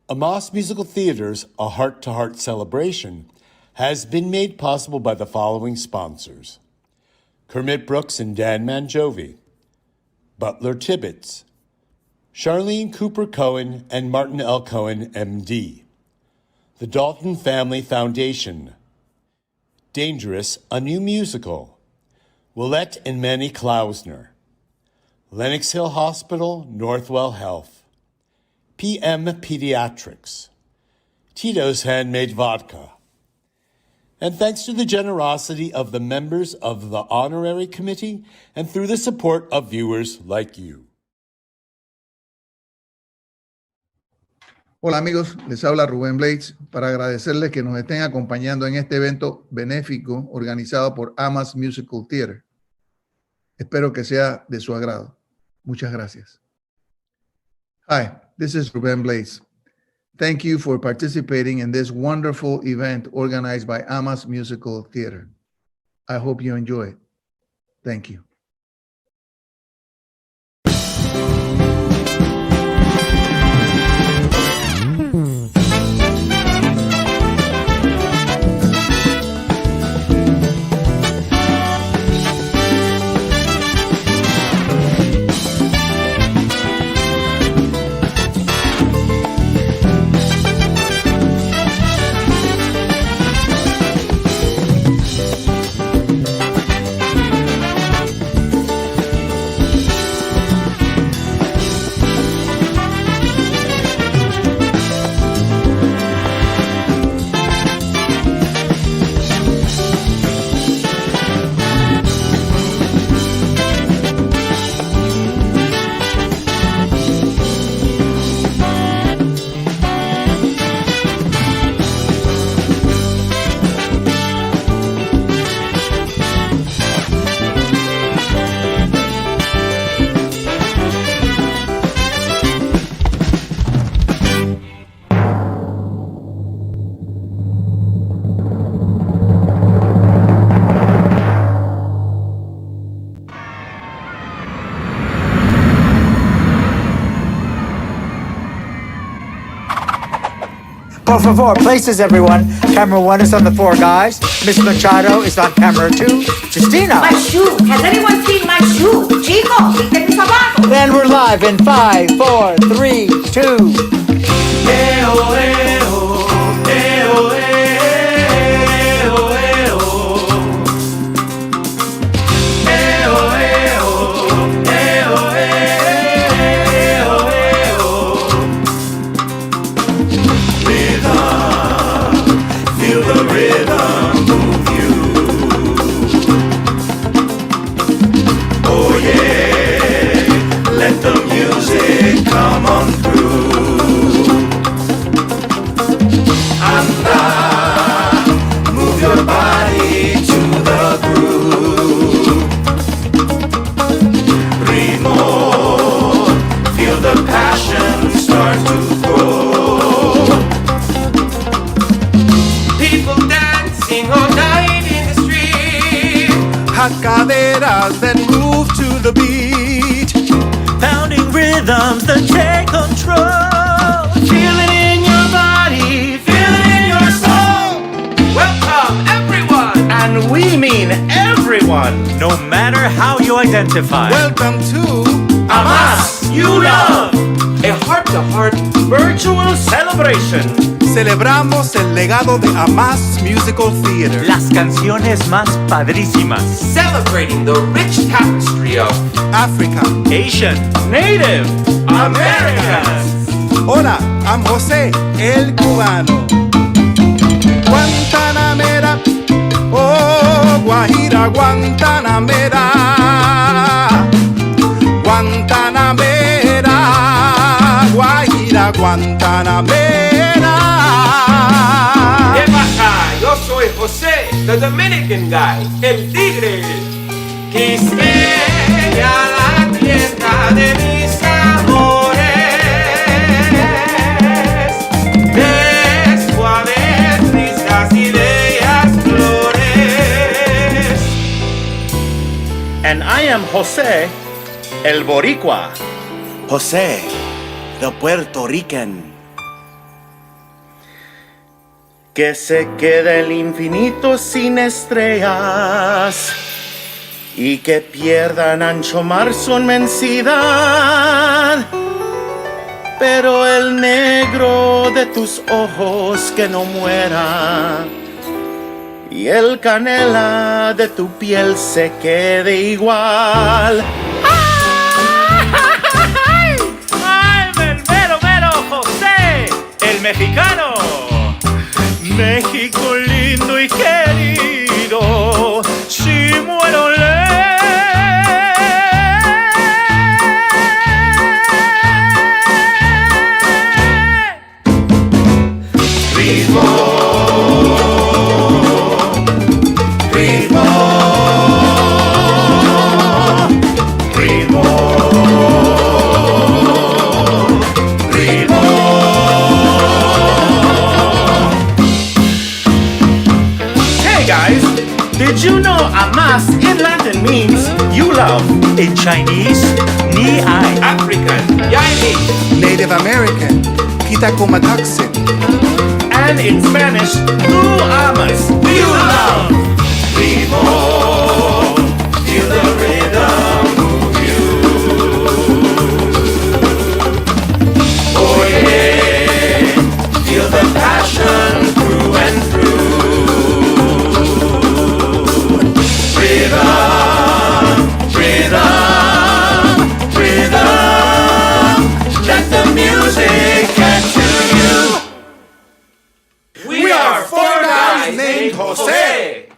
Amos Musical Theater's A Heart-to-Heart celebration has been made possible by the following sponsors: Kermit Brooks and Dan Manjovi, Butler Tibbetts, Charlene Cooper Cohen and Martin L. Cohen, MD, the Dalton Family Foundation, Dangerous, a New Musical, Willette and Manny Klausner, Lenox Hill Hospital, Northwell Health, PM Pediatrics, Tito's Handmade Vodka, and thanks to the generosity of the members of the Honorary Committee and through the support of viewers like you. Hola amigos, les habla Rubén Blades para agradecerles que nos estén acompañando en este evento benéfico organizado por Amas Musical Theater. Espero que sea de su agrado. Muchas gracias. Hi, this is Rubén Blades. Thank you for participating in this wonderful event organized by Amas Musical Theater. I hope you enjoy it. Thank you. Por favor, places everyone. Camera 1 is on the 4 guys. Miss Machado is on camera 2. Justina! My shoe! Has anyone seen my shoe? Chico, quítate mis zapatos! Then we're live in 5, 4, 3, 2. Come on through. Anda, move your body to the groove. Ritmo, feel the passion start to grow. People dancing all night in the street. Hot caderas that move to the beat. Pounding rhythms that take control. Feel it in your body, feel it in your soul. Welcome everyone, and we mean everyone. No matter how you identify. Welcome to Amas, you love. A heart-to-heart virtual celebration. Celebramos el legado de Amas Musical Theater. Las canciones más padrísimas. Celebrating the rich tapestry of Africa. Asian. Native Americans. Hola, I'm José, el cubano. Guantanamera, oh Guajira, Guantanamera. Guantanamera, Guajira, Guantanamera. ¿Qué pasa? Yo soy José, the Dominican guy, el tigre. Quisqueya, la tierra de mis amores. De suaves brisas y bellas flores. And I am José, el Boricua. José, the Puerto Rican. Que se quede el infinito sin estrellas y que pierdan ancho mar su inmensidad. Pero el negro de tus ojos que no muera y el canela de tu piel se quede igual. ¡Ay, mero, José, el mexicano! México lindo y querido, si muero Did you know amas in Latin means you love? In Chinese, ni ai. African, yaini. Native American, Kitakumataksin. And in Spanish, tú amas, you love. Ritmo, feel the rhythm move you. Oye, feel the passion through and through. Let the music get to you. We are four guys named Jose.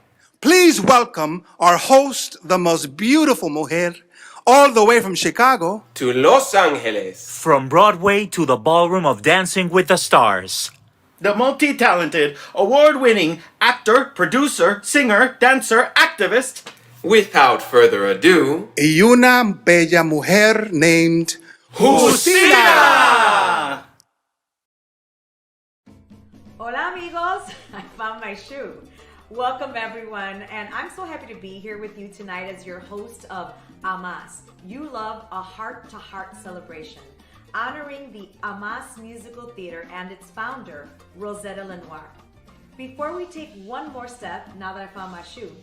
Please welcome our host, the most beautiful mujer, all the way from Chicago. To Los Angeles. From Broadway to the ballroom of Dancing with the Stars. The multi-talented, award-winning actor, producer, singer, dancer, activist. Without further ado, Y una bella mujer named Justina! Hola amigos, I found my shoe. Welcome everyone, and I'm so happy to be here with you tonight as your host of Amas. You love a heart-to-heart celebration, honoring the Amas Musical Theater and its founder, Rosetta Lenoir. Before we take one more step, now that I found my shoe,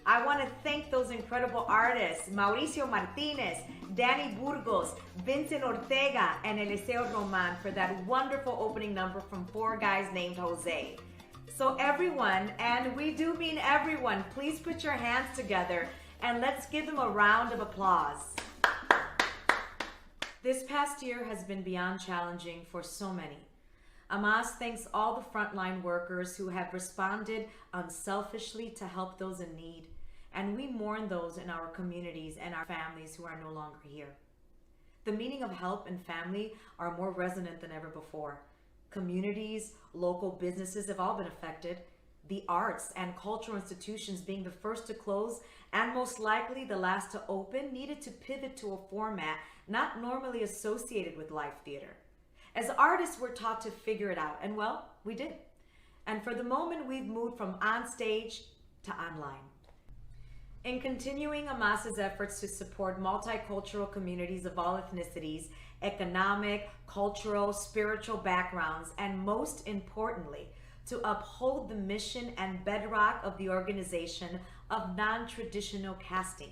I want to thank those incredible artists, Mauricio Martinez, Danny Burgos, Vincent Ortega, and Eliseo Roman for that wonderful opening number from Four Guys Named Jose. So everyone, and we do mean everyone, please put your hands together and let's give them a round of applause. This past year has been beyond challenging for so many. Amas thanks all the frontline workers who have responded unselfishly to help those in need, and we mourn those in our communities and our families who are no longer here. The meaning of help and family are more resonant than ever before. Communities, local businesses have all been affected, the arts and cultural institutions being the first to close and most likely the last to open needed to pivot to a format not normally associated with live theater. As artists, we're taught to figure it out, and well, we did. And for the moment, we've moved from on stage to online. In continuing Amas's efforts to support multicultural communities of all ethnicities, economic, cultural, spiritual backgrounds, and most importantly, to uphold the mission and bedrock of the organization of non-traditional casting,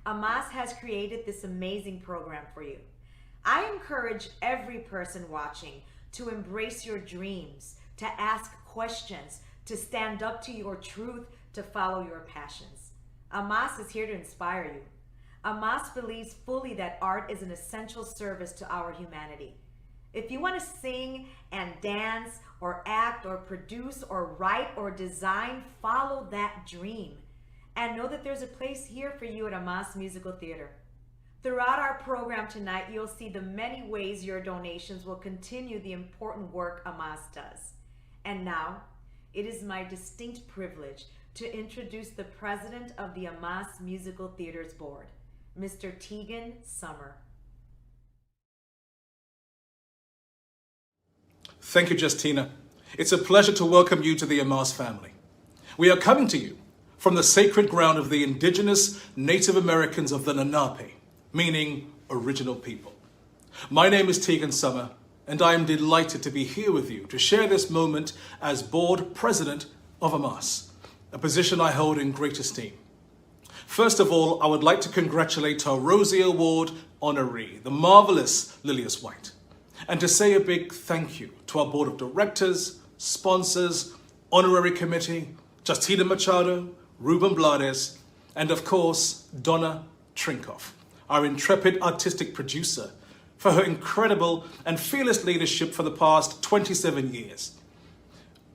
Amas has created this amazing program for you. I encourage every person watching to embrace your dreams, to ask questions, to stand up to your truth, to follow your passions. Amas is here to inspire you. Amas believes fully that art is an essential service to our humanity. If you want to sing and dance or act or produce or write or design, follow that dream. And know that there's a place here for you at Amas Musical Theater. Throughout our program tonight, you'll see the many ways your donations will continue the important work Amas does. And now, it is my distinct privilege to introduce the president of the Amas Musical Theater's board, Mr. Tegan Summer. Thank you, Justina. It's a pleasure to welcome you to the Amas family. We are coming to you from the sacred ground of the indigenous Native Americans of the Lenape, meaning original people. My name is Tegan Summer, and I am delighted to be here with you to share this moment as board president of AMAS, a position I hold in great esteem. First of all, I would like to congratulate our Rosie Award honoree, the marvelous Lilias White, and to say a big thank you to our board of directors, sponsors, honorary committee, Justina Machado, Ruben Blades, and of course, Donna Trinkoff, our intrepid artistic producer, for her incredible and fearless leadership for the past 27 years.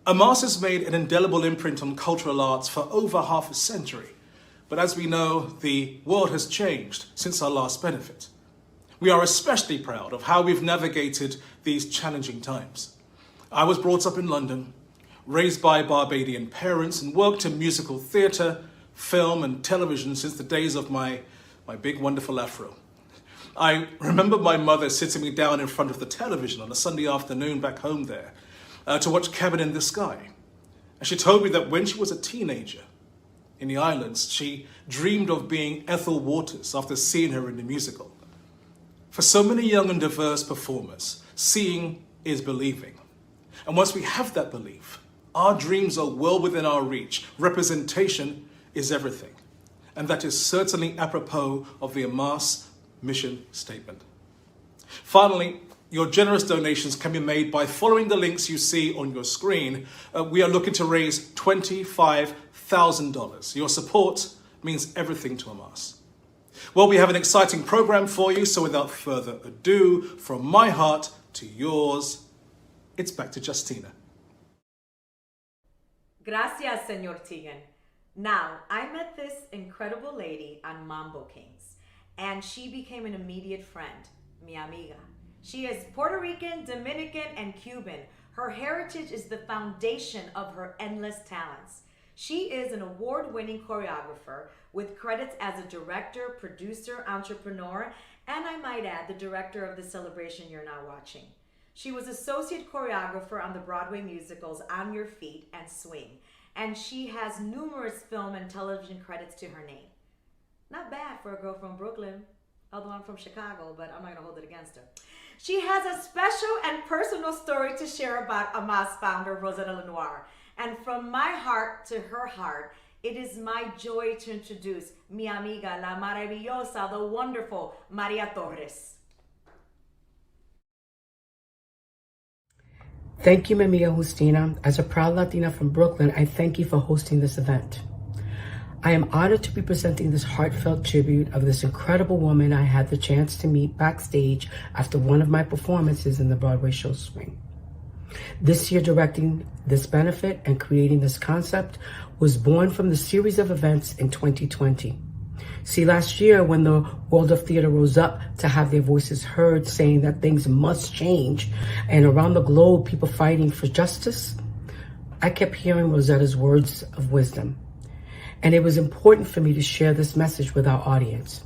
AMAS has made an indelible imprint on cultural arts for over half a century, but as we know, the world has changed since our last benefit. We are especially proud of how we've navigated these challenging times. I was brought up in London, raised by Barbadian parents, and worked in musical theatre, film and television since the days of my big wonderful afro. I remember my mother sitting me down in front of the television on a Sunday afternoon back home there to watch Cabin in the Sky. And she told me that when she was a teenager in the islands, she dreamed of being Ethel Waters after seeing her in the musical. For so many young and diverse performers, seeing is believing. And once we have that belief, our dreams are well within our reach. Representation is everything. And that is certainly apropos of the AMAS mission statement. Finally, your generous donations can be made by following the links you see on your screen. We are looking to raise $25,000. Your support means everything to AMAS. Well, we have an exciting program for you, so without further ado, from my heart to yours, it's back to Justina. Gracias, Senor Tegan. Now, I met this incredible lady on Mambo Kings, and she became an immediate friend, mi amiga. She is Puerto Rican, Dominican, and Cuban. Her heritage is the foundation of her endless talents. She is an award-winning choreographer with credits as a director, producer, entrepreneur, and I might add, the director of the celebration you're now watching. She was associate choreographer on the Broadway musicals On Your Feet and Swing, and she has numerous film and television credits to her name. Not bad for a girl from Brooklyn, although I'm from Chicago, but I'm not gonna hold it against her. She has a special and personal story to share about AMAS founder Rosetta Lenoir. And from my heart to her heart, it is my joy to introduce mi amiga, la maravillosa, the wonderful Maria Torres. Thank you, mi amiga Justina. As a proud Latina from Brooklyn, I thank you for hosting this event. I am honored to be presenting this heartfelt tribute of this incredible woman I had the chance to meet backstage after one of my performances in the Broadway show Swing. This year, directing this benefit and creating this concept was born from the series of events in 2020. See, last year when the world of theater rose up to have their voices heard saying that things must change, and around the globe people fighting for justice, I kept hearing Rosetta's words of wisdom. And it was important for me to share this message with our audience.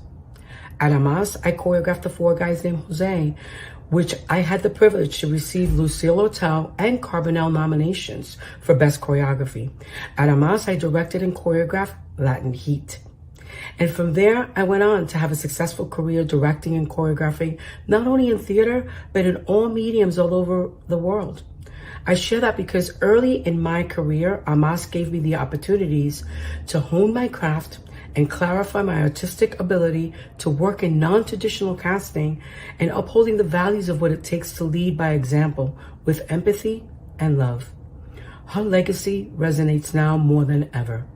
At AMAS, I choreographed the Four Guys Named Jose, which I had the privilege to receive Lucille Lortel and Carbonell nominations for Best Choreography. At AMAS, I directed and choreographed Latin Heat. And from there, I went on to have a successful career directing and choreographing, not only in theater, but in all mediums all over the world. I share that because early in my career, AMAS gave me the opportunities to hone my craft and clarify my artistic ability to work in non-traditional casting and upholding the values of what it takes to lead by example with empathy and love. Her legacy resonates now more than ever.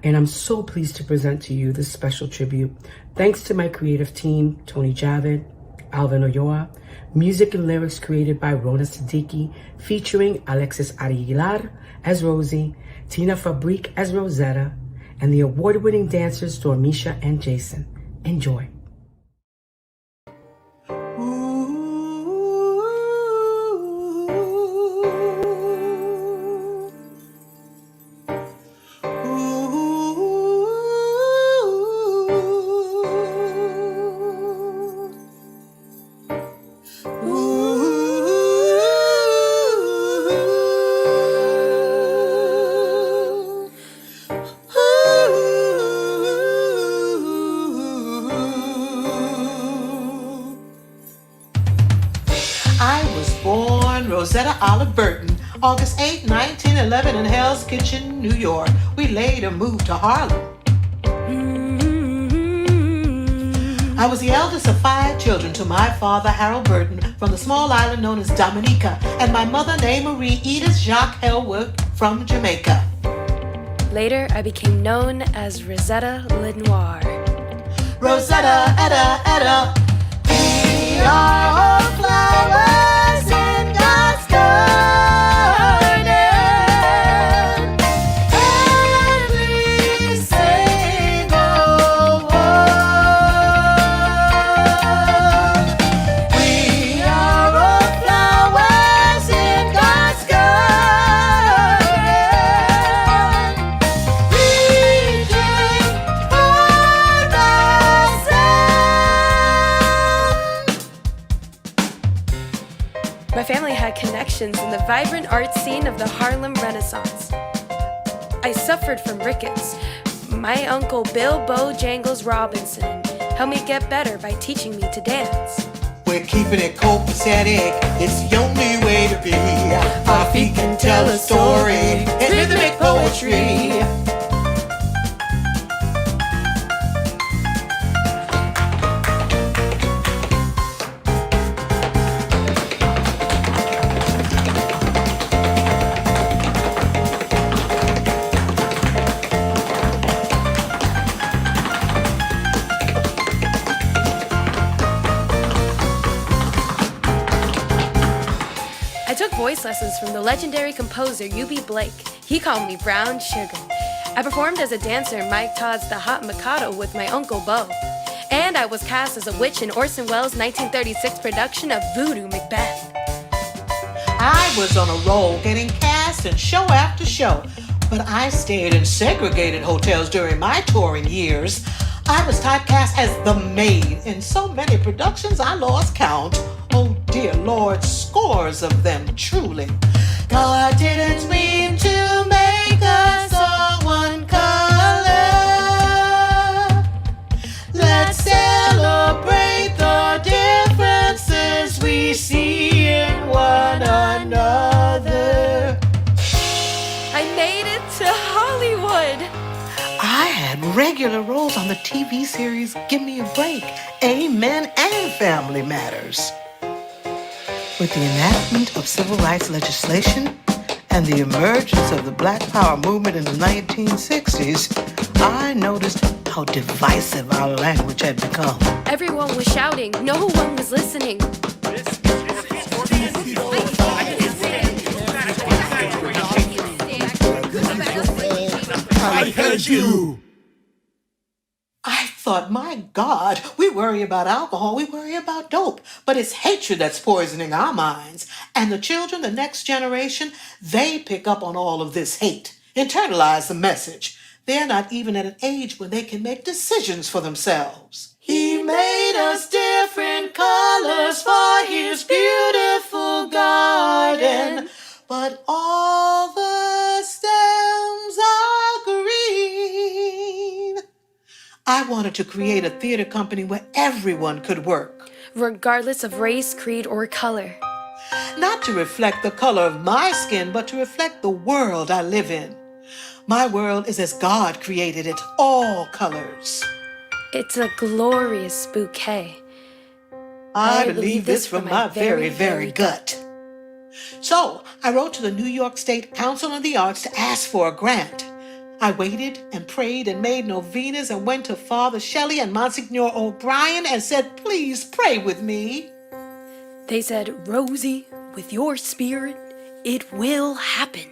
And I'm so pleased to present to you this special tribute. Thanks to my creative team, Tony Javid, Alvin Oyoa, music and lyrics created by Rona Siddiqui, featuring Alexis Aguilar as Rosie, Tina Fabrique as Rosetta, and the award-winning dancers Dormisha and Jason. Enjoy. Ooh. Olive Burton, August 8, 1911 in Hell's Kitchen, New York. We later moved to Harlem. I was the eldest of 5 children to my father, Harold Burton, from the small island known as Dominica, and my mother, named Marie Edith Jacques Helwood, from Jamaica. Later, I became known as Rosetta Lenoir. Rosetta, Etta, Etta, we are all flowers in God's garden. Every single one. We are all flowers in God's garden. Reaching for the My family had connections in the vibrant art scene of the Harlem Renaissance. I suffered from rickets. My uncle Bill Bojangles Robinson helped me get better by teaching me to dance. We're keeping it copacetic, it's the only way to be. Our feet can tell a story, it's rhythmic poetry. I took voice lessons from the legendary composer U.B. Blake. He called me Brown Sugar. I performed as a dancer in Mike Todd's The Hot Mikado with my Uncle Bo. And I was cast as a witch in Orson Welles' 1936 production of Voodoo Macbeth. I was on a roll getting cast in show after show, but I stayed in segregated hotels during my touring years. I was typecast as the maid in so many productions I lost count. Oh dear Lord, scores of them truly. God didn't mean to make us all one color. Let's celebrate the differences we see in one another. I made it to Hollywood. I had regular roles on the TV series Give Me a Break, Amen, and Family Matters. With the enactment of civil rights legislation and the emergence of the Black Power movement in the 1960s, I noticed how divisive our language had become. Everyone was shouting. No one was listening. I heard you. I thought, my God, we worry about alcohol, we worry about dope, but it's hatred that's poisoning our minds. And the children, the next generation, they pick up on all of this hate, internalize the message. They're not even at an age when they can make decisions for themselves. He made us different colors for his beautiful garden, but all the stems are green. I wanted to create a theater company where everyone could work. Regardless of race, creed, or color. Not to reflect the color of my skin, but to reflect the world I live in. My world is as God created it, all colors. It's a glorious bouquet. I believe this from my very, very gut. So I wrote to the New York State Council on the Arts to ask for a grant. I waited and prayed and made novenas and went to Father Shelley and Monsignor O'Brien and said, please pray with me. They said, Rosie, with your spirit, it will happen.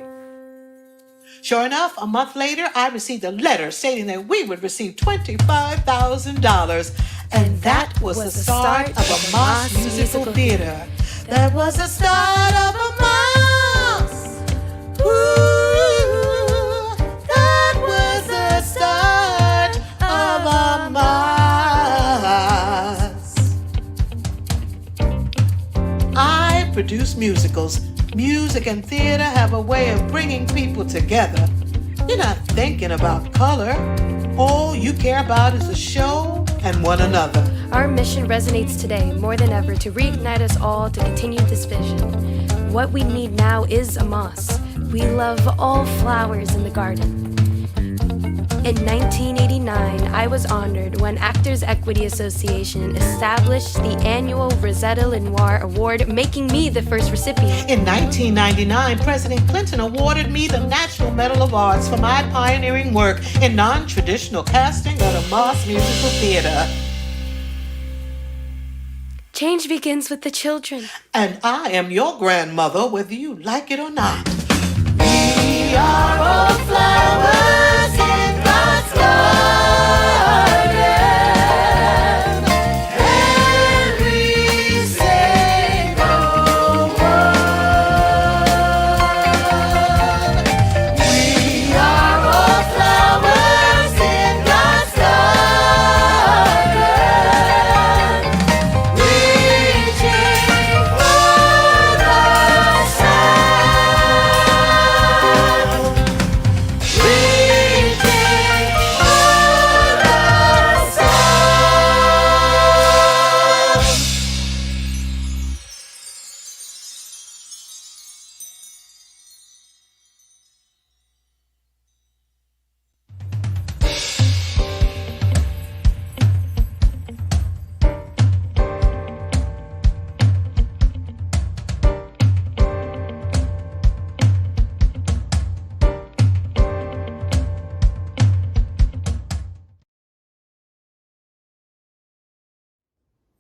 Sure enough, a month later, I received a letter stating that we would receive $25,000. And that was the start of a Moss Musical Theater. That was the start of a Moss. Ooh, that was the start of a Moss. I produce musicals. Music and theater have a way of bringing people together. You're not thinking about color. All you care about is the show and one another. Our mission resonates today more than ever to reignite us all to continue this vision. what we need now is Amos. We love all flowers in the garden. In 1989, I was honored when Actors Equity Association established the annual Rosetta Lenoir Award, making me the first recipient. In 1999, President Clinton awarded me the National Medal of Arts for my pioneering work in non-traditional casting at Amos Musical Theater. Change begins with the children. And I am your grandmother, whether you like it or not. We are all flowers in God's garden, and we say no one. We are all flowers in God's garden, reaching for the sun, reaching for the sun.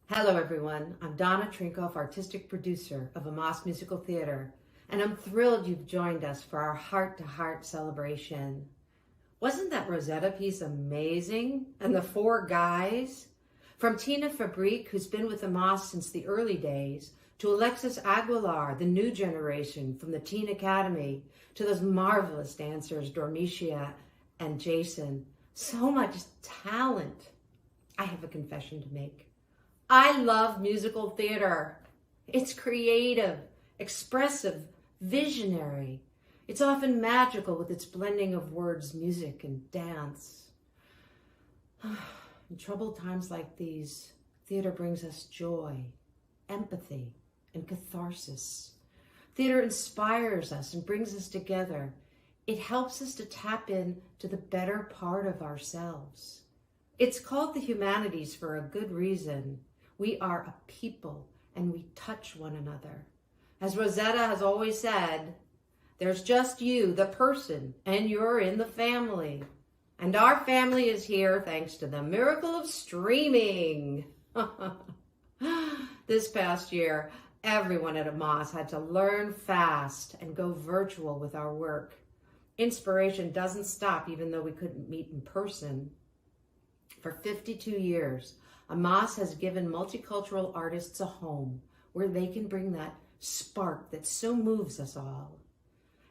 Hello everyone, I'm Donna Trinkoff, artistic producer of Amos Musical Theater, and I'm thrilled you've joined us for our heart-to-heart celebration. Wasn't that Rosetta piece amazing? And the four guys? From Tina Fabrique, who's been with Amos since the early days, to Alexis Aguilar, the new generation from the Teen Academy, to those marvelous dancers, Dormicia and Jason. So much talent. I have a confession to make. I love musical theater. It's creative, expressive, visionary. It's often magical with its blending of words, music, and dance. In troubled times like these, theater brings us joy, empathy, and catharsis. Theater inspires us and brings us together. It helps us to tap into the better part of ourselves. It's called the humanities for a good reason. We are a people and we touch one another. As Rosetta has always said, there's just you, the person, and you're in the family. And our family is here thanks to the miracle of streaming. This past year, everyone at Amos had to learn fast and go virtual with our work. Inspiration doesn't stop even though we couldn't meet in person. For 52 years, Amos has given multicultural artists a home where they can bring that spark that so moves us all.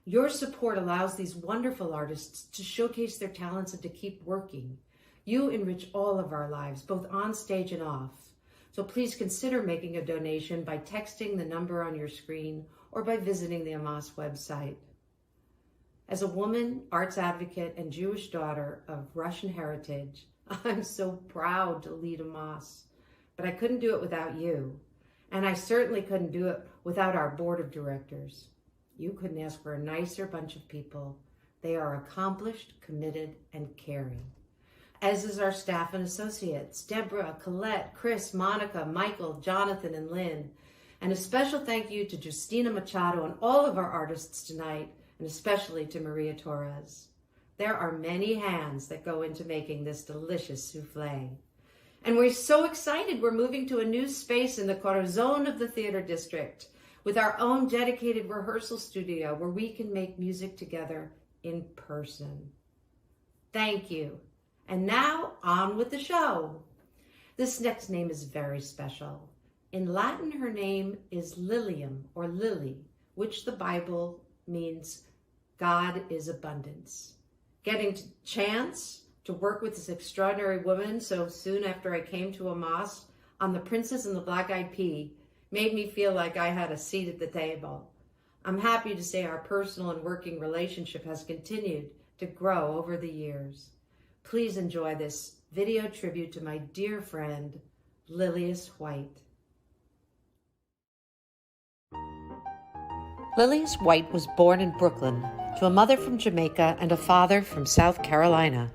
Your support allows these wonderful artists to showcase their talents and to keep working. You enrich all of our lives, both on stage and off. So please consider making a donation by texting the number on your screen or by visiting the Amos website. As a woman, arts advocate, and Jewish daughter of Russian heritage, I'm so proud to lead Amos, but I couldn't do it without you. And I certainly couldn't do it without our board of directors. You couldn't ask for a nicer bunch of people. They are accomplished, committed, and caring. As is our staff and associates, Deborah, Colette, Chris, Monica, Michael, Jonathan, and Lynn. And a special thank you to Justina Machado and all of our artists tonight, and especially to Maria Torres. There are many hands that go into making this delicious souffle. And we're so excited we're moving to a new space in the Corazon of the Theater District with our own dedicated rehearsal studio where we can make music together in person. Thank you. And now on with the show. This next name is very special. In Latin, her name is Lilium or Lily, which the Bible means God is abundance. Getting a chance to work with this extraordinary woman so soon after I came to Amos on The Princess and the Black-Eyed Pea made me feel like I had a seat at the table. I'm happy to say our personal and working relationship has continued to grow over the years. Please enjoy this video tribute to my dear friend, Lilias White. Lilias White was born in Brooklyn to a mother from Jamaica and a father from South Carolina.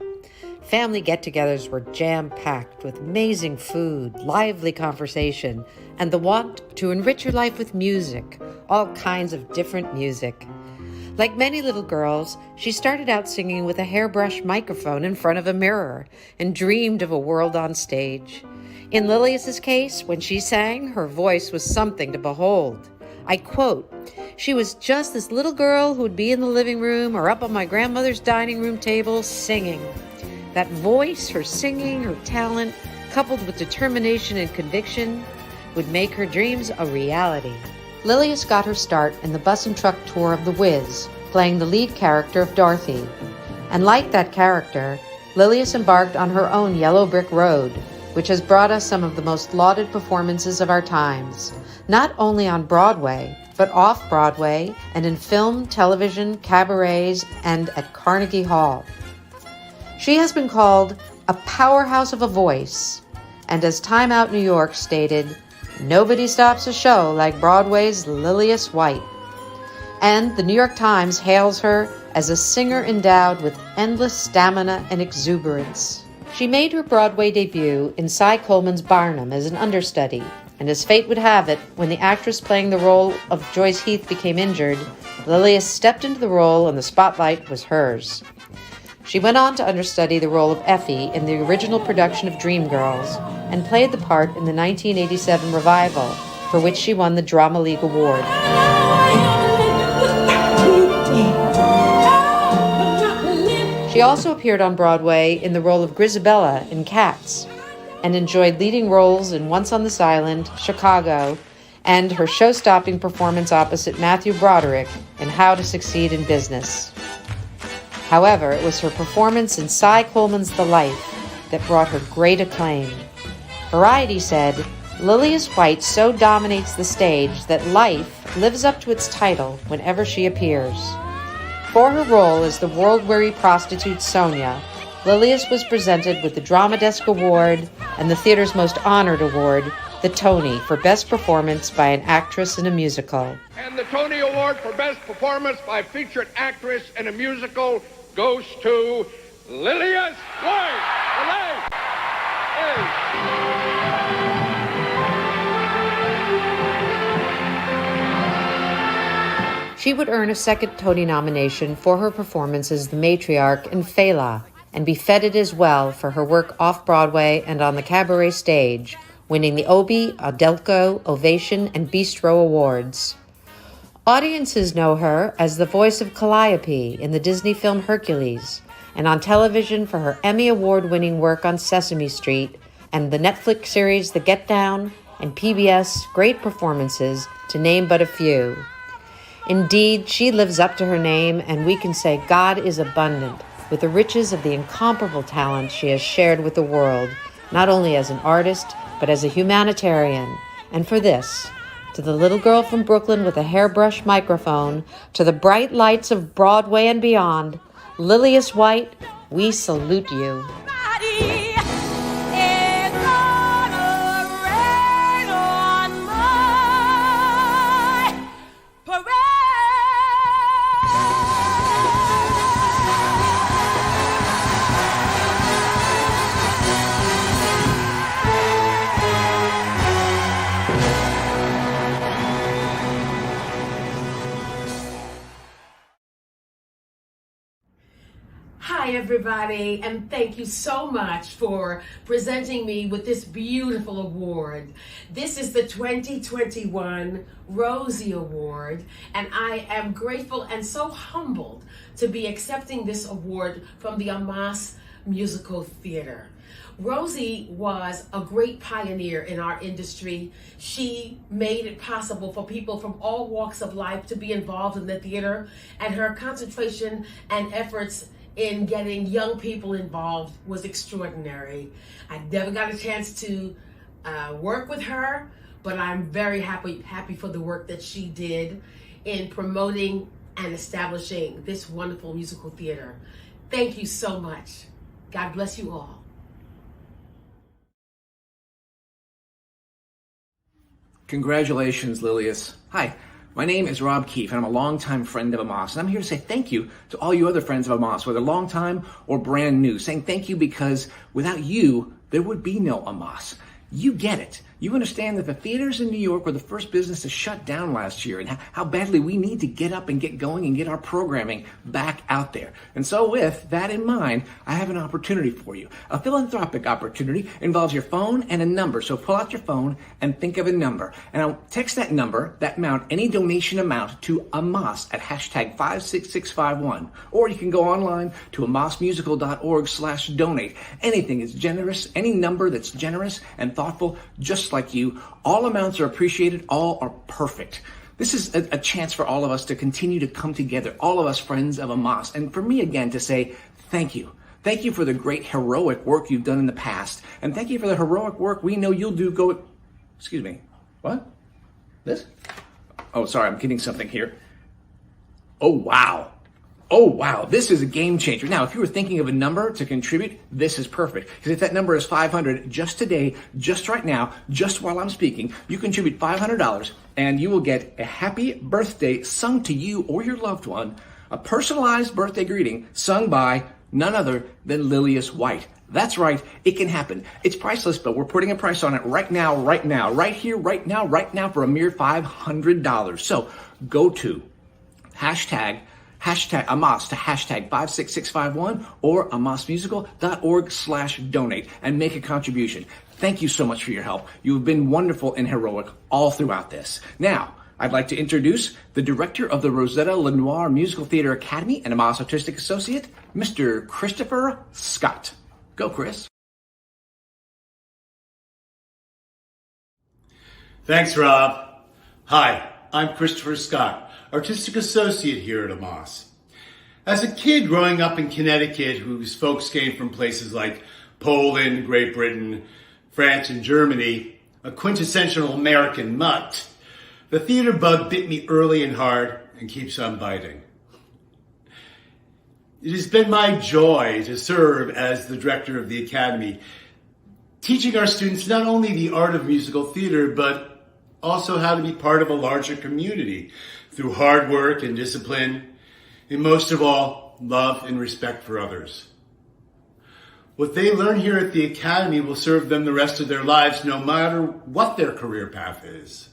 Family get-togethers were jam-packed with amazing food, lively conversation, and the want to enrich her life with music, all kinds of different music. Like many little girls, she started out singing with a hairbrush microphone in front of a mirror and dreamed of a world on stage. In Lilias's case, when she sang, her voice was something to behold. I quote, "She was just this little girl who would be in the living room or up on my grandmother's dining room table singing." That voice, her singing, her talent, coupled with determination and conviction, would make her dreams a reality. Lilias got her start in the bus and truck tour of The Wiz, playing the lead character of Dorothy. And like that character, Lilias embarked on her own Yellow Brick Road, which has brought us some of the most lauded performances of our times, not only on Broadway, but off-Broadway and in film, television, cabarets, and at Carnegie Hall. She has been called a powerhouse of a voice, and as Time Out New York stated, nobody stops a show like Broadway's Lilias White. And the New York Times hails her as a singer endowed with endless stamina and exuberance. She made her Broadway debut in Cy Coleman's Barnum as an understudy, and as fate would have it, when the actress playing the role of Joyce Heath became injured, Lilias stepped into the role and the spotlight was hers. She went on to understudy the role of Effie in the original production of Dreamgirls and played the part in the 1987 revival, for which she won the Drama League Award. She also appeared on Broadway in the role of Grizabella in Cats and enjoyed leading roles in Once on This Island, Chicago, and her show-stopping performance opposite Matthew Broderick in How to Succeed in Business. However, it was her performance in Cy Coleman's The Life that brought her great acclaim. Variety said, "Lilias White so dominates the stage that Life lives up to its title whenever she appears." For her role as the world-weary prostitute Sonia, Lilias was presented with the Drama Desk Award and the theater's most honored award, the Tony, for Best Performance by an Actress in a Musical. And the Tony Award for Best Performance by Featured Actress in a Musical goes to Lilias White. She would earn a second Tony nomination for her performance as the matriarch in Fela, and be feted as well for her work off-Broadway and on the cabaret stage, winning the Obie, Adelco, Ovation, and Bistro Awards. Audiences know her as the voice of Calliope in the Disney film Hercules, and on television for her Emmy Award-winning work on Sesame Street and the Netflix series The Get Down and PBS Great Performances, to name but a few. Indeed, she lives up to her name, and we can say God is abundant with the riches of the incomparable talent she has shared with the world, not only as an artist, but as a humanitarian. And for this, to the little girl from Brooklyn with a hairbrush microphone, to the bright lights of Broadway and beyond, Lilias White, we salute you. Hi, everybody, and thank you so much for presenting me with this beautiful award. This is the 2021 Rosie Award, and I am grateful and so humbled to be accepting this award from the Amas Musical Theater. Rosie was a great pioneer in our industry. She made it possible for people from all walks of life to be involved in the theater, and her concentration and efforts in getting young people involved was extraordinary. I never got a chance to work with her, but I'm very happy for the work that she did in promoting and establishing this wonderful musical theater. Thank you so much. God bless you all. Congratulations, Lilias. Hi, My name is Rob Keefe, and I'm a longtime friend of Amos. And I'm here to say thank you to all you other friends of Amos, whether long time or brand new. Saying thank you because without you, there would be no Amos. You get it. You understand that the theaters in New York were the first business to shut down last year, and how badly we need to get up and get going and get our programming back out there. And so with that in mind, I have an opportunity for you. A philanthropic opportunity involves your phone and a number. So pull out your phone and think of a number. And I'll text that number, that amount, any donation amount to Amos at hashtag 56651. Or you can go online to amosmusical.org/donate. Anything is generous, any number that's generous and thoughtful, just like you. All amounts are appreciated. All are perfect. This is a chance for all of us to continue to come together, all of us friends of Amos. And for me, again, to say thank you. Thank you for the great heroic work you've done in the past. And thank you for the heroic work we know you'll do excuse me, what? This? Oh, sorry, I'm getting something here. Oh, wow. Oh, wow, this is a game changer. Now, if you were thinking of a number to contribute, this is perfect. Because if that number is $500, just today, just right now, just while I'm speaking, you contribute $500 and you will get a happy birthday sung to you or your loved one, a personalized birthday greeting sung by none other than Lilius White. That's right, it can happen. It's priceless, but we're putting a price on it right now, right here, right now for a mere $500. So go to hashtag Amos to hashtag 56651 or amosmusical.org/donate and make a contribution. Thank you so much for your help. You have been wonderful and heroic all throughout this. Now, I'd like to introduce the director of the Rosetta Lenoir Musical Theater Academy and Amos Artistic Associate, Mr. Christopher Scott. Go, Chris. Thanks, Rob. Hi, I'm Christopher Scott, Artistic Associate here at Amos. As a kid growing up in Connecticut, whose folks came from places like Poland, Great Britain, France, and Germany, a quintessential American mutt, the theater bug bit me early and hard and keeps on biting. It has been my joy to serve as the director of the Academy, teaching our students not only the art of musical theater, but also how to be part of a larger community through hard work and discipline, and most of all, love and respect for others. What they learn here at the Academy will serve them the rest of their lives, no matter what their career path is.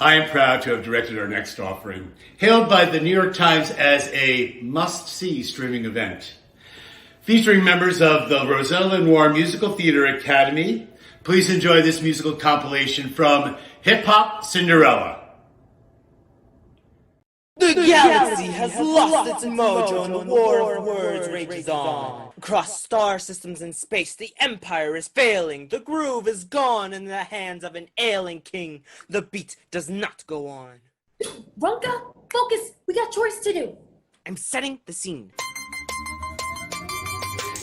I am proud to have directed our next offering, hailed by the New York Times as a must-see streaming event. Featuring members of the Rosetta Lenoir Musical Theater Academy, please enjoy this musical compilation from Hip Hop Cinderella. The galaxy has lost its mojo and the war of words rages on. Across star systems and space, the empire is failing. The groove is gone in the hands of an ailing king. The beat does not go on. Ronka, focus. We got chores to do. I'm setting the scene.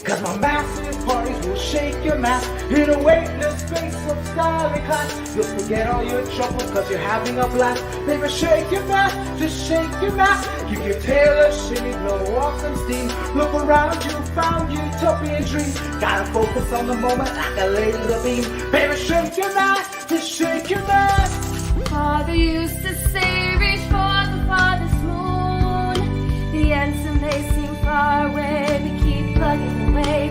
Cause my massive parties will shake your mask in a weightless space of style and class. You'll forget all your trouble cause you're having a blast. Baby, shake your mask, just shake your mask. Keep your tail a shimmy, blow off some steam. Look around you, found utopian dreams. Gotta focus on the moment like a laser beam. Baby, shake your mask, just shake your mask. Father used to say, reach for the farthest moon. The answer may seem far away, we keep plugging away.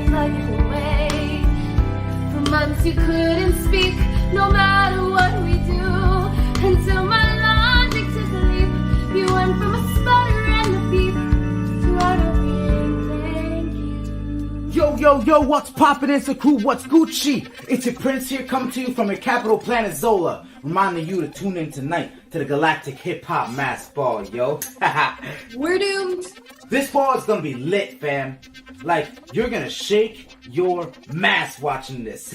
For months you couldn't speak, no matter what we do. Until my logic took a leap, you went from a sputter and a beep to uttering thank you. Yo, what's poppin'? It's the crew, what's Gucci? It's your Prince here, coming to you from your capital planet Zola. Reminding you to tune in tonight to the Galactic Hip Hop Mass Ball, yo. We're doomed. This ball is gonna be lit, fam. Like, you're gonna shake your mass watching this.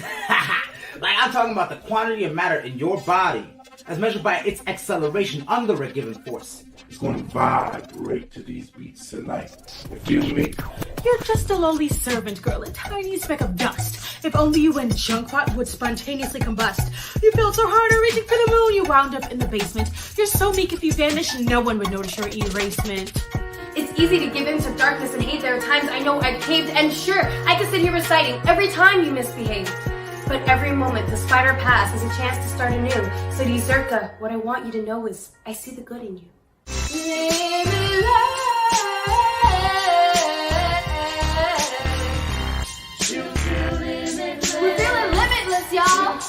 Like, I'm talking about the quantity of matter in your body as measured by its acceleration under a given force. It's gonna vibrate to these beats tonight. You feel me? You're just a lowly servant girl, a tiny speck of dust. If only you and Junkwat would spontaneously combust. You felt so hard at reaching for the moon, you wound up in the basement. You're so meek if you vanish, no one would notice your erasement. It's easy to give in to darkness and hate. There are times I know I've caved, and sure, I could sit here reciting every time you misbehaved. But every moment the spider pass is a chance to start anew. So Zerka, what I want you to know is I see the good in you. We're feeling limitless, y'all.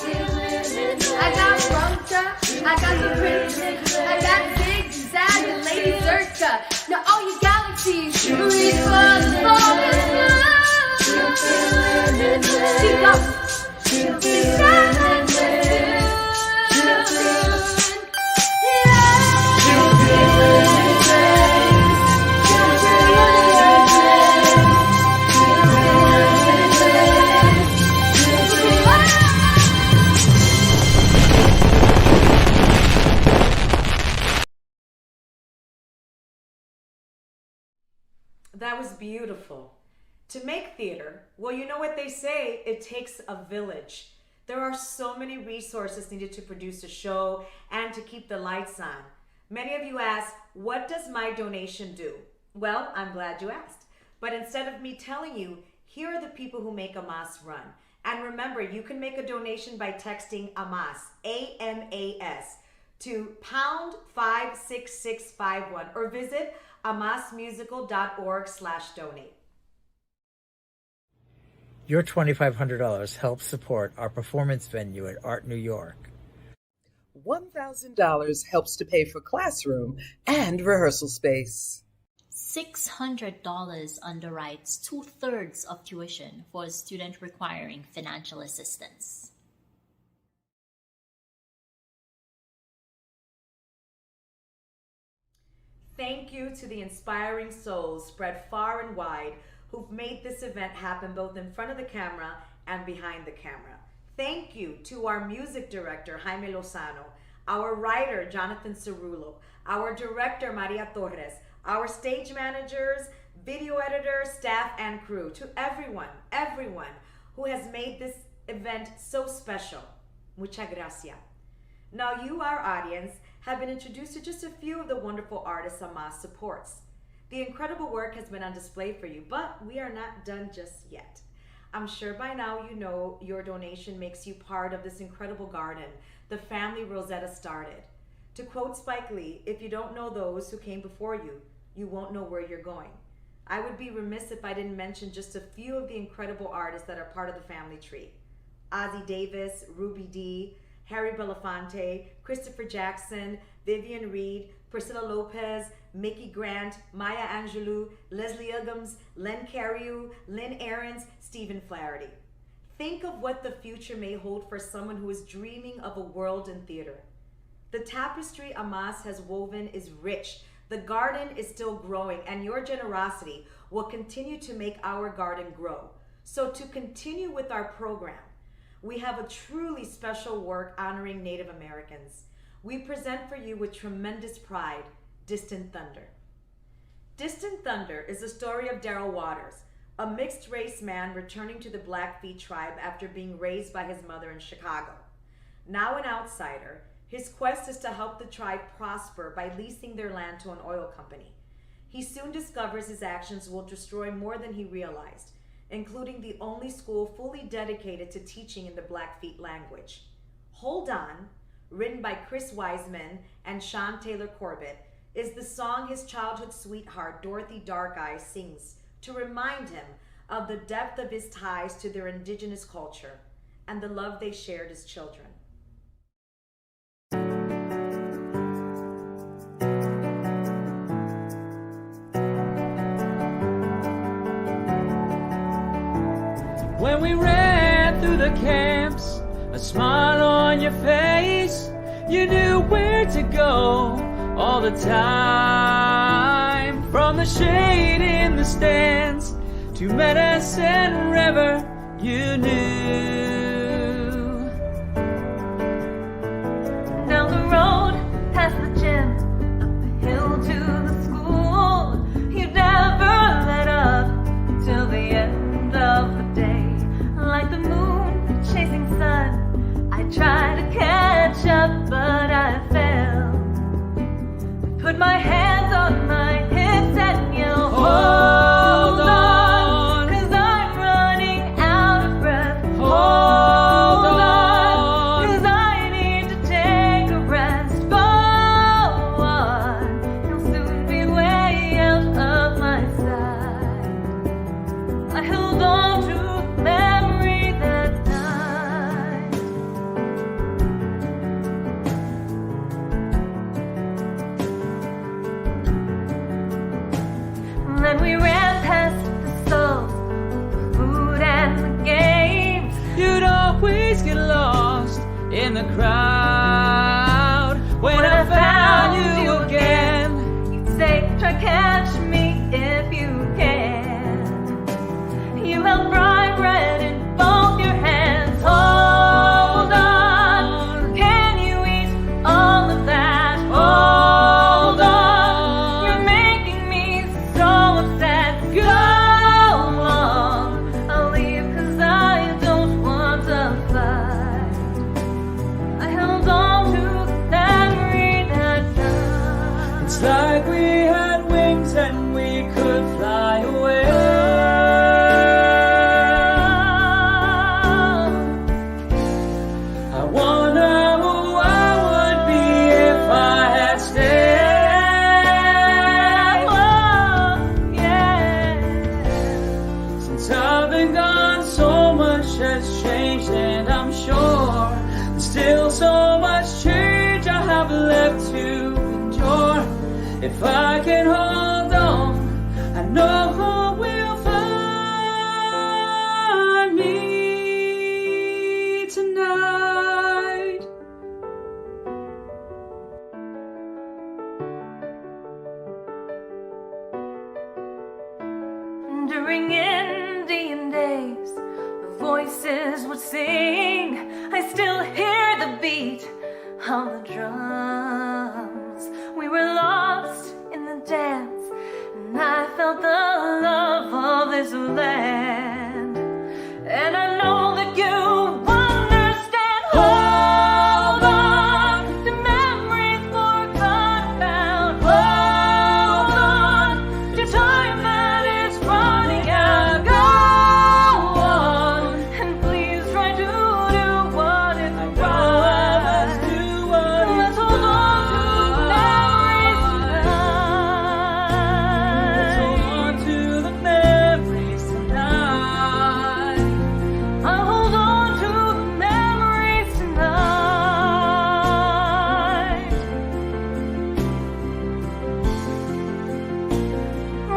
I got Rumcha, I got the Prince, I got Zig, Zag, and Lady Zerka. Now all you galaxies, reach for the focus. Keep going. That was beautiful. To make theater, well, you know what they say, it takes a village. There are so many resources needed to produce a show and to keep the lights on. Many of you ask, what does my donation do? Well, I'm glad you asked. But instead of me telling you, here are the people who make AMAS run. And remember, you can make a donation by texting AMAS, A-M-A-S, to pound 56651 or visit amasmusical.org/donate. Your $2,500 helps support our performance venue at Art New York. $1,000 helps to pay for classroom and rehearsal space. $600 underwrites 2/3 of tuition for a student requiring financial assistance. Thank you to the inspiring souls spread far and wide who've made this event happen both in front of the camera and behind the camera. Thank you to our music director, Jaime Lozano, our writer, Jonathan Cerullo, our director, Maria Torres, our stage managers, video editors, staff, and crew, to everyone who has made this event so special. Muchas gracias. Now you, our audience, have been introduced to just a few of the wonderful artists AMAS supports. The incredible work has been on display for you, but we are not done just yet. I'm sure by now you know your donation makes you part of this incredible garden the family Rosetta started. To quote Spike Lee, if you don't know those who came before you, you won't know where you're going. I would be remiss if I didn't mention just a few of the incredible artists that are part of the family tree. Ozzie Davis, Ruby Dee, Harry Belafonte, Christopher Jackson, Vivian Reed, Priscilla Lopez, Mickey Grant, Maya Angelou, Leslie Uggams, Len Cariou, Lynn Ahrens, Stephen Flaherty. Think of what the future may hold for someone who is dreaming of a world in theater. The tapestry AMAS has woven is rich. The garden is still growing, and your generosity will continue to make our garden grow. So to continue with our program, we have a truly special work honoring Native Americans. We present for you with tremendous pride, Distant Thunder. Distant Thunder is the story of Darrell Waters, a mixed-race man returning to the Blackfeet tribe after being raised by his mother in Chicago. Now an outsider, his quest is to help the tribe prosper by leasing their land to an oil company. He soon discovers his actions will destroy more than he realized, including the only school fully dedicated to teaching in the Blackfeet language. Hold On, written by Chris Wiseman and Sean Taylor Corbett, is the song his childhood sweetheart Dorothy Darkeye sings to remind him of the depth of his ties to their indigenous culture and the love they shared as children. When we ran through the camps, a smile on your face, you knew where to go all the time. From the shade in the stands to Medicine River, you knew. Down the road, past the gym, up the hill to the school, you never let up till the end of the day. Like the moon chasing sun, I try to catch up, but I fell. Put my hands on my hips and yell, hold on, 'cause I'm running out of breath. Hold I held on to the memory that night. And then we ran past the stalls, the food and the games. You'd always get lost in the crowd. When I found you again, you'd say, try catch me if you can. You held bright red in both your hands. Hold on, can you eat all of that? Hold on, you're making me so upset. Go on, I'll leave 'cause I don't want to fight. I held on to the memory that night. it's like we had wings and we could fly away. I wonder who I would be if I had stayed. Oh, yeah. Since I've been gone, so much has changed, and I'm sure there's still so much change I have left to endure. If I can hold on, I know who will find me tonight. During Indian days, the voices would sing. I still hear the beat of the drums. We were lost in the dance, and I felt the love of this land. And I know that you understand. Hold on to memories forgot about. Hold on to time that is running out. Go on, and please try to do what is right. Let's hold on to memories tonight. Let's hold on to the memories tonight. I'll hold on to the memories tonight.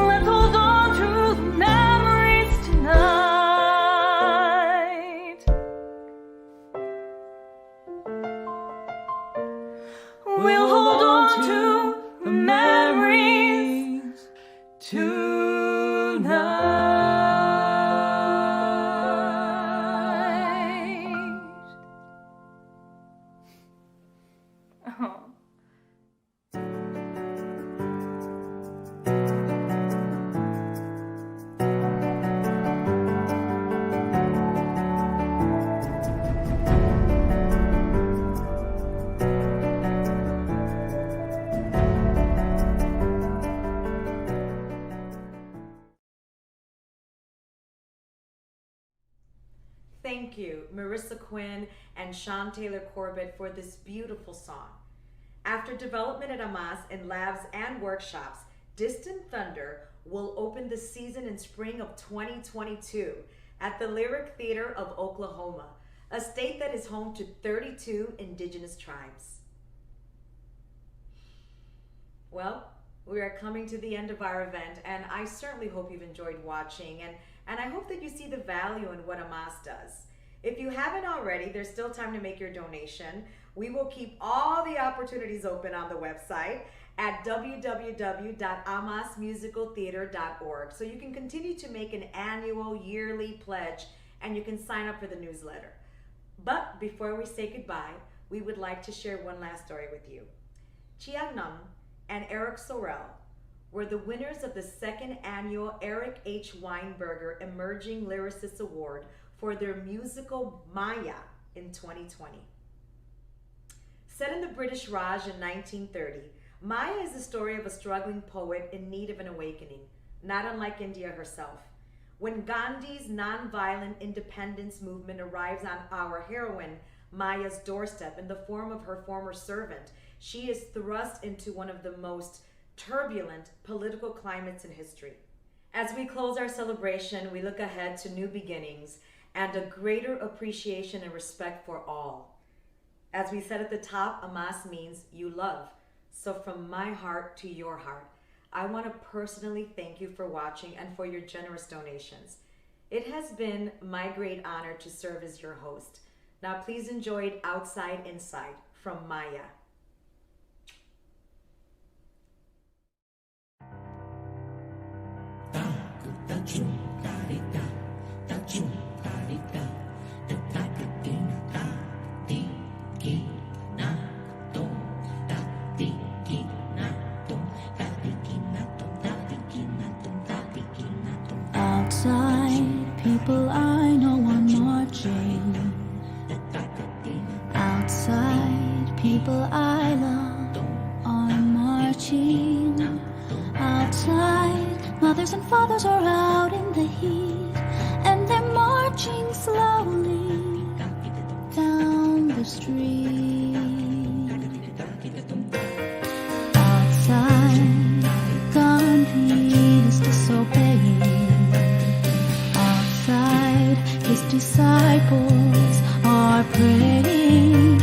Let's hold on to the memories tonight. We'll hold on to the memories tonight. Oh. Thank you, Marissa Quinn and Sean Taylor Corbett, for this beautiful song. After development at Hamas in labs and workshops, Distant Thunder will open the season in spring of 2022 at the Lyric Theater of Oklahoma, a state that is home to 32 indigenous tribes. Well, we are coming to the end of our event, and I certainly hope you've enjoyed watching, and I hope that you see the value in what Hamas does. If you haven't already, there's still time to make your donation. We will keep all the opportunities open on the website at www.amasmusicaltheater.org, so you can continue to make an annual, yearly pledge, and you can sign up for the newsletter. But before we say goodbye, we would like to share one last story with you. Chiang Nam and Eric Sorrell were the winners of the second annual Eric H. Weinberger Emerging Lyricist Award for their musical Maya in 2020. Set in the British Raj in 1930, Maya is the story of a struggling poet in need of an awakening, not unlike India herself. When Gandhi's nonviolent independence movement arrives on our heroine Maya's doorstep in the form of her former servant, she is thrust into one of the most turbulent political climates in history. As we close our celebration, we look ahead to new beginnings and a greater appreciation and respect for all. As we said at the top, Amas means you love. So from my heart to your heart, I want to personally thank you for watching and for your generous donations. It has been my great honor to serve as your host. Now please enjoy it Outside Inside from Maya. Outside, people I know are marching. Outside, people I love are marching. Outside, mothers and fathers are out in the heat, and they're marching slowly down the street. Outside, Gandhi is disobeying. Outside, his disciples are praying.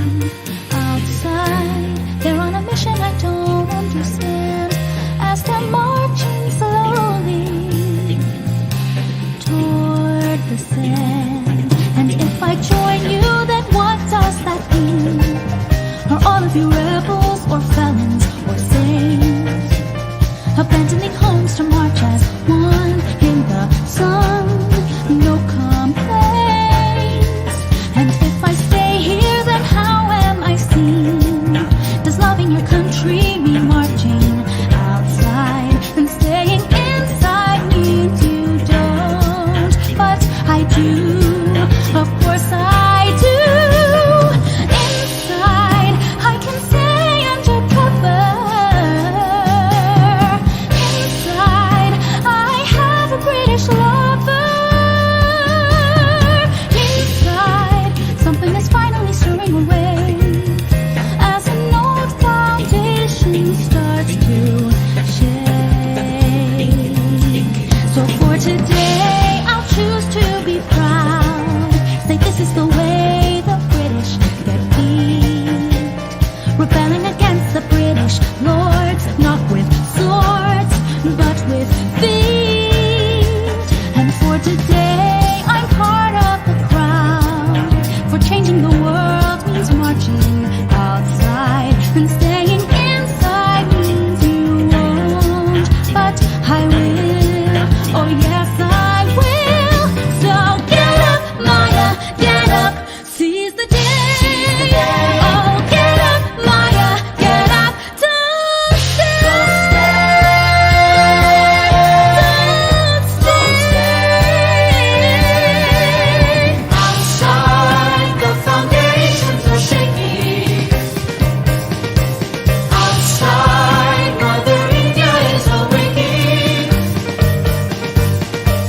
Outside, they're on a mission I don't understand, as they're marching slowly toward the sand. And if I join you, then what does that mean? Are all of you rebels or felons or saints, abandoning homes to march as one in the sun? No complaints. And if I stay here, then how am I seen? Does loving your country mean marching outside and staying inside means you don't? But I do, of course I do. Inside, I can stay under cover. Inside, I have a British lover. Inside, something is finally stirring away, as an old foundation starts to shake. So for today, I'll choose to be proud. Say this is the way the British get beat, rebelling against the British lords, not with swords, but with feet. And for today, I'm part of the crowd, for changing the world means marching outside, and staying inside means you won't. But I will, oh yes I will. So get up, Maya, get up, seize the day. Oh, get up, Maya, get up, don't stay. Don't stay. Outside, the foundations are shaking. Outside, Mother India is awakening.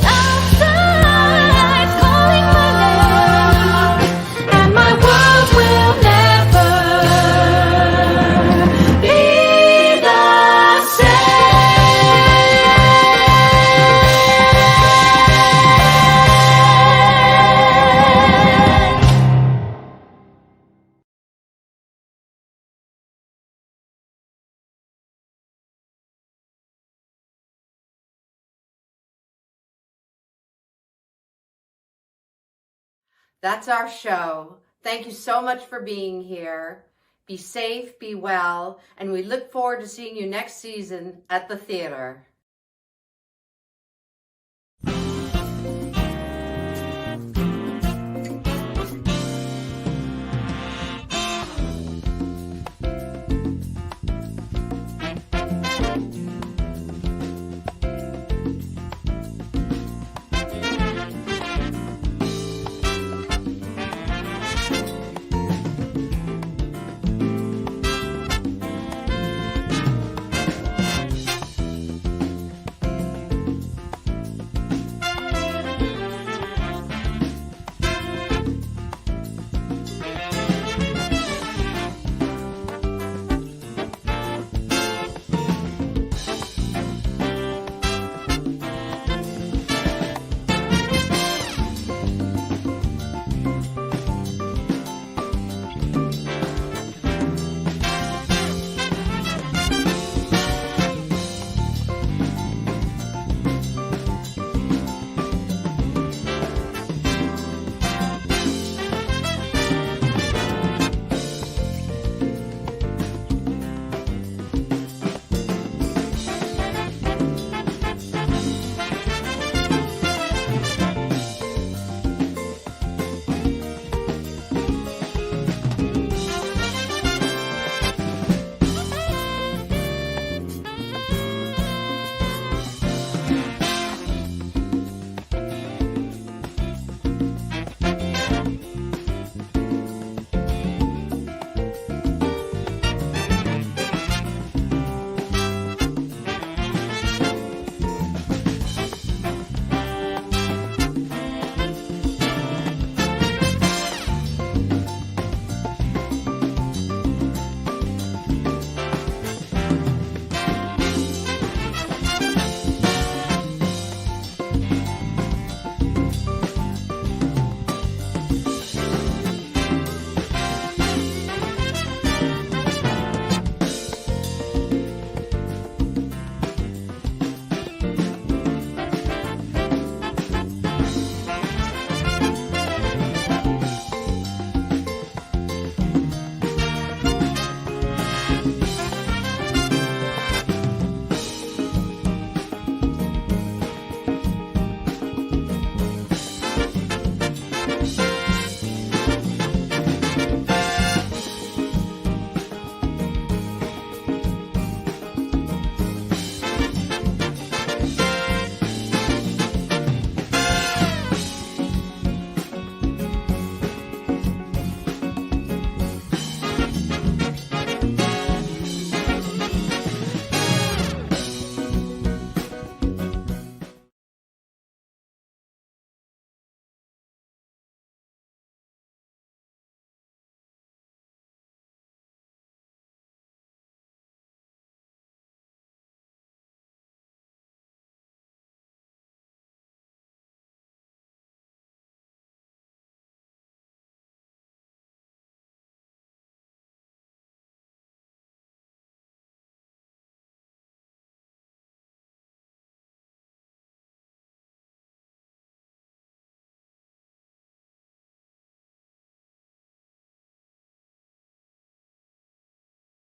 Outside, calling my name, and my world will never be the same. That's our show. Thank you so much for being here. Be safe, be well, and we look forward to seeing you next season at the theater.